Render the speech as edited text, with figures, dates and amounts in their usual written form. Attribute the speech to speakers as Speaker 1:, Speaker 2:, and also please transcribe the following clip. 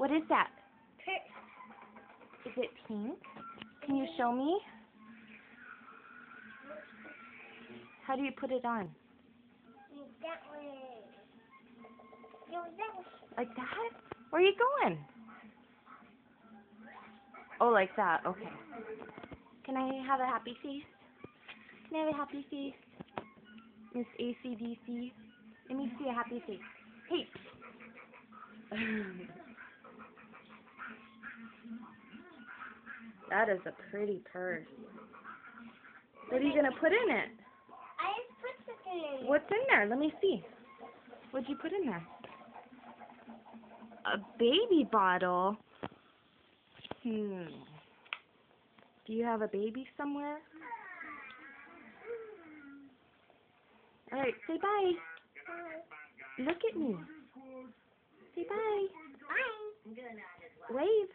Speaker 1: What is that? Is it pink? Can you show me? How do you put it on? Like that? Where are you going? Oh, like that. Okay. Can I have a happy face? Can I have a happy face? Miss ACDC? Let me see a happy face. Hey! That is a pretty purse. What are you going to put in it?
Speaker 2: I put something in it.
Speaker 1: What's in there? Let me see. What'd you put in there? A baby bottle? Do you have a baby somewhere? Alright, say bye. Look at me. Say bye.
Speaker 2: Bye.
Speaker 1: Wave.